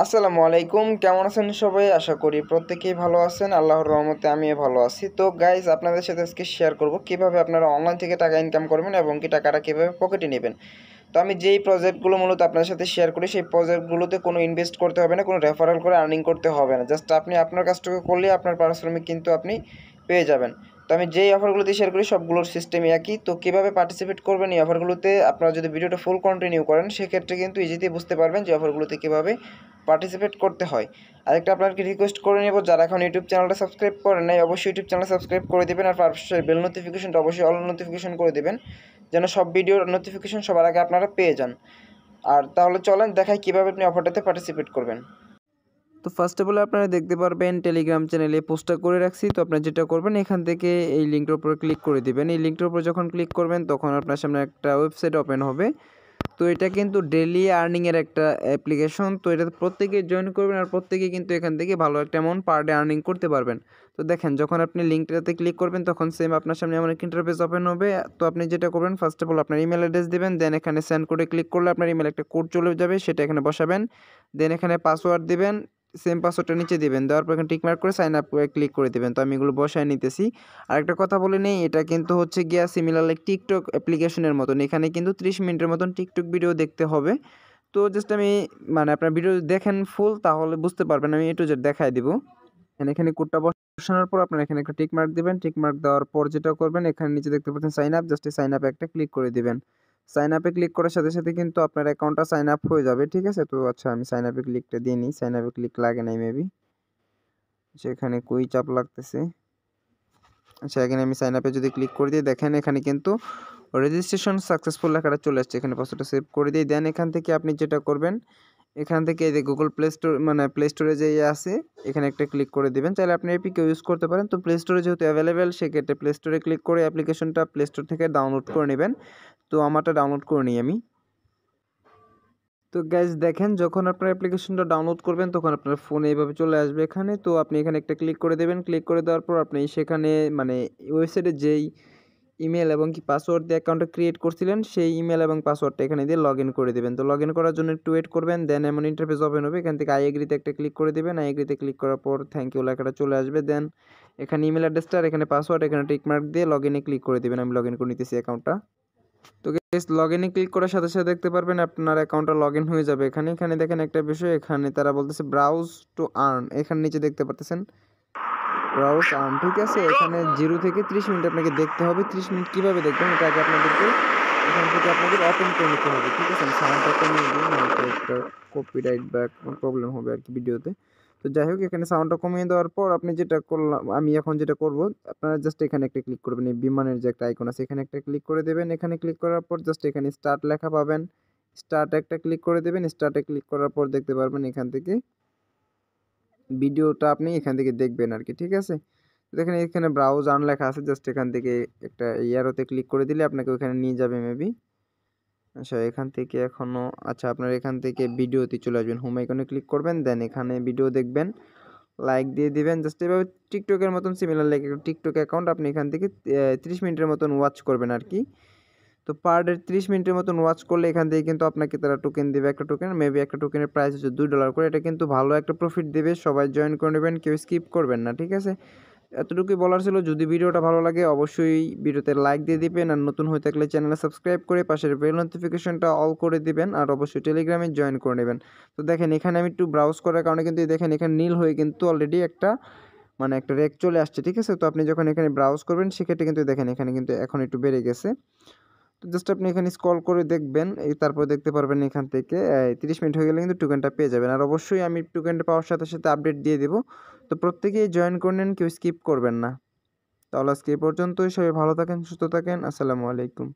আসসালামু আলাইকুম, কেমন আছেন সবাই? আশা করি প্রত্যেকেই ভালো আছেন। আল্লাহর রহমতে আমিও ভালো আছি। তো গাইজ, আপনাদের সাথে আজকে শেয়ার করব কিভাবে আপনারা অনলাইন থেকে টাকা ইনকাম করবেন এবং কি টাকাটা কীভাবে পকেটে নেবেন। তো আমি যেই প্রজেক্টগুলো মূলত আপনাদের সাথে শেয়ার করি, সেই প্রজেক্টগুলোতে কোনো ইনভেস্ট করতে হবে না, কোনো রেফারেল করে আর্নিং করতে হবে না। জাস্ট আপনি আপনার কাজটুকু করলেই আপনার পারিশ্রমিক কিন্তু আপনি পেয়ে যাবেন। তো আমি যেই অফারগুলোতে শেয়ার করি সবগুলোর সিস্টেমই একই। তো কীভাবে পার্টিসিপেট করবেন এই অফারগুলোতে, আপনারা যদি ভিডিওটা ফুল কন্টিনিউ করেন সেক্ষেত্রে কিন্তু ইজিতেই বুঝতে পারবেন যে অফারগুলোতে কীভাবে পার্টিসিপেট করতে হয়। আরেকটা আপনাকে রিকোয়েস্ট করে নেব, যারা এখন ইউটিউব চ্যানেলটা সাবস্ক্রাইব করেন নাই অবশ্যই ইউটিউব চ্যানেল সাবস্ক্রাইব করে দেবেন, আর পাশে বেল নোটিফিকেশনটা অবশ্যই অল নোটিফিকেশন করে দেবেন, যেন সব ভিডিওর নোটিফিকেশন সবার আগে আপনারা পেয়ে যান। আর তাহলে চলেন দেখাই কীভাবে আপনি অফারটাতে পার্টিসিপেট করবেন। তো ফার্স্ট অফ অল আপনারা দেখতে পারবেন টেলিগ্রাম চ্যানেলে পোস্টটা করে রাখছি। তো আপনারা যেটা করবেন, এখান থেকে এই লিঙ্কটার উপরে ক্লিক করে দিবেন। এই লিঙ্কটার উপর যখন ক্লিক করবেন তখন আপনার সামনে একটা ওয়েবসাইট ওপেন হবে। তো এটা কিন্তু ডেইলি আর্নিংয়ের একটা অ্যাপ্লিকেশন। তো এটাতে প্রত্যেকেই জয়েন করবেন, আর প্রত্যেকেই কিন্তু এখান থেকে ভালো একটা অ্যামাউন্ট পার ডে আর্নিং করতে পারবেন। তো দেখেন, যখন আপনি লিঙ্কটাতে ক্লিক করবেন তখন সেম আপনার সামনে এমন একটা ইন্টারফেস ওপেন হবে। তো আপনি যেটা করবেন, ফার্স্ট অফ অল আপনার ইমেল অ্যাড্রেস দেবেন, দেন এখানে সেন্ড কোডে ক্লিক করলে আপনার ইমেল একটা কোড চলে যাবে, সেটা এখানে বসাবেন। দেন এখানে পাসওয়ার্ড দিবেন, সেম পাসওয়ার্ডটা নিচে দিবেন, দেওয়ার পর এখানে টিকমার্ক করে সাইন আপ করে ক্লিক করে দেবেন। তো আমি এগুলো বসায় নিতেছি। আরেকটা কথা বলে নেই, এটা কিন্তু হচ্ছে গিয়া সিমিলার লাইক টিকটক অ্যাপ্লিকেশনের মতন। এখানে কিন্তু 30 মিনিটের মতন টিকটক ভিডিও দেখতে হবে। তো জাস্ট আমি আপনার ভিডিও দেখেন ফুল, তাহলে বুঝতে পারবেন। আমি একটু যে দেখাই দিব। এখানে কোডটা বসানোর পর আপনার এখানে একটা টিকমার্ক দিবেন। টিকমার্ক দেওয়ার পর যেটা করবেন, এখানে নিচে দেখতে পাচ্ছেন সাইন আপ, জাস্ট সাইন আপে একটা ক্লিক করে দিবেন। সাইন আপে ক্লিক করার সাথে সাথে কিন্তু আপনার অ্যাকাউন্টটা সাইন আপ হয়ে যাবে, ঠিক আছে? তো আচ্ছা, আমি সাইন আপে ক্লিকটা দিয়ে নিই। সাইন আপে ক্লিক লাগে নাই মেবি, সেখানে কুই চাপ লাগতেছে। আচ্ছা, এখানে আমি সাইন আপে যদি ক্লিক করে দিই, দেখেন এখানে কিন্তু রেজিস্ট্রেশন সাকসেসফুল লেখাটা চলে আসছে। এখানে পাসওয়ার্ডটা সেভ করে দিই। দেন এখান থেকে আপনি যেটা করবেন, এখান থেকে এই যে গুগল প্লে স্টোর প্লে স্টোরে যে আছে, এখানে একটা ক্লিক করে দিবেন। চাইলে আপনি এপিকেও ইউজ করতে পারেন। তো প্লে স্টোরে যেহেতু অ্যাভেলেবেল, সেক্ষেত্রে প্লে স্টোরে ক্লিক করে অ্যাপ্লিকেশনটা প্লে স্টোর থেকে ডাউনলোড করে নেবেন। তো আমারটা ডাউনলোড করে নিই আমি। তো গাইজ দেখেন, যখন আপনার অ্যাপ্লিকেশনটা ডাউনলোড করবেন তখন আপনার ফোনে এইভাবে চলে আসবে এখানে। তো আপনি এখানে একটা ক্লিক করে দেবেন। ক্লিক করে দেওয়ার পর আপনি সেখানে ওয়েবসাইটে যেই ইমেল এবং কি পাসওয়ার্ড দিয়ে অ্যাকাউন্টটা ক্রিয়েট করছিলেন, সেই ইমেল এবং পাসওয়ার্ডটা এখানে দিয়ে লগ ইন করে দেবেন। তো লগ ইন করার জন্য একটু ওয়েট করবেন। দেন এমন ইন্টারফেস ওপেন হবে। এখান থেকে আই এগ্রিতে একটা ক্লিক করে দেবেন। আই এগ্রিতে ক্লিক করার পর থ্যাংক ইউ লেখাটা চলে আসবে। দেন এখানে ইমেল অ্যাড্রেসটা আর এখানে পাসওয়ার্ড, এখানে টিকমার্ক দিয়ে লগ ইনে ক্লিক করে দেবেন। আমি লগ ইন করে নিতেছি অ্যাকাউন্টটা। তো গাইস, লগ ইনে ক্লিক করার সাথে সাথে দেখতে পারবেন আপনার অ্যাকাউন্টটা লগ ইন হয়ে যাবে। এখানে দেখেন একটা বিষয়, এখানে তারা বলতেছে ব্রাউজ টু আর্ন। এখানে নিচে দেখতে পাচ্ছেন ব্রাউজ আর্ন, ঠিক আছে? এখানে 0 থেকে 30 মিনিট আপনাকে দেখতে হবে। 30 মিনিট কীভাবে দেখবেন, এটা আগে আপনাদেরকে এখান থেকে আপনাদের ওপেন করে নিতে হবে, ঠিক আছে? আমি সাউন্ডটা কমিয়ে দিই, নয়তো একটা কপিরাইট বা কোনো প্রবলেম হবে আর কি ভিডিওতে। তো যাই হোক, এখানে সাউন্ডটা কমিয়ে দেওয়ার পর আপনি যেটা করলাম, আমি এখন যেটা করব, আপনারা জাস্ট এখানে একটা ক্লিক করবেন। এই বিমানের যে একটা আইকন আছে, এখানে একটা ক্লিক করে দেবেন। এখানে ক্লিক করার পর জাস্ট এখানে স্টার্ট লেখা পাবেন, স্টার্ট একটা ক্লিক করে দেবেন। স্টার্টে ক্লিক করার পর দেখতে পারবেন এখান থেকে ভিডিওটা আপনি এখান থেকে দেখবেন আর কি, ঠিক আছে? দেখেন এখানে ব্রাউজ আর্ন লেখা আছে, জাস্ট এখান থেকে একটা ইয়ারোতে ক্লিক করে দিলে আপনাকে ওখানে নিয়ে যাবে মেবি। আচ্ছা, এখান থেকে আচ্ছা, আপনার এখান থেকে ভিডিওতে চলে আসবেন, হোম আইকনে ক্লিক করবেন। দেন এখানে ভিডিও দেখবেন, লাইক দিয়ে দিবেন। জাস্ট এভাবে টিকটকের মতন সিমিলার লাইক একটা টিকটক অ্যাকাউন্ট আপনি এখান থেকে 30 মিনিটের মতন ওয়াচ করবেন আর কি। তো পার ডে 30 মিনিটের মতন ওয়াচ করলে এখান থেকে কিন্তু আপনাকে তারা টোকেন দেবে। একটা টোকেন মেবি, একটা টোকেনের প্রাইস হচ্ছে $2 করে। এটা কিন্তু ভালো একটা প্রফিট দেবে। সবাই জয়েন করে নেবেন, কেউ স্কিপ করবেন না, ঠিক আছে? এতটুকুই বলার ছিল। যদি ভিডিওটা ভালো লাগে অবশ্যই ভিডিওতে লাইক দিয়ে দিবেন, আর নতুন হয়ে থাকলে চ্যানেলে সাবস্ক্রাইব করে পাশের বেল নোটিফিকেশনটা অল করে দিবেন, আর অবশ্যই টেলিগ্রামে জয়েন করে নেবেন। তো দেখেন, এখানে আমি একটু ব্রাউজ করার কারণে কিন্তু দেখেন এখানে নীল হয়ে কিন্তু অলরেডি একটা একটা রেক চলে আসছে, ঠিক আছে? তো আপনি যখন এখানে ব্রাউজ করবেন সেক্ষেত্রে কিন্তু দেখেন এখানে কিন্তু এখন একটু বেড়ে গেছে। তো জাস্ট আপনি এখানে স্ক্রল করে দেখবেন, তারপর দেখতে পারবেন এখান থেকে 30 মিনিট হয়ে গেলে কিন্তু টোকেনটা পেয়ে যাবেন। আর অবশ্যই আমি টোকেনটা পাওয়ার সাথে সাথে আপডেট দিয়ে দেবো। তো প্রত্যেকেই জয়েন করে নেন, কেউ স্কিপ করবেন না। তাহলে আজকে এই পর্যন্তই। সবাই ভালো থাকেন, সুস্থ থাকেন। আসসালামু আলাইকুম।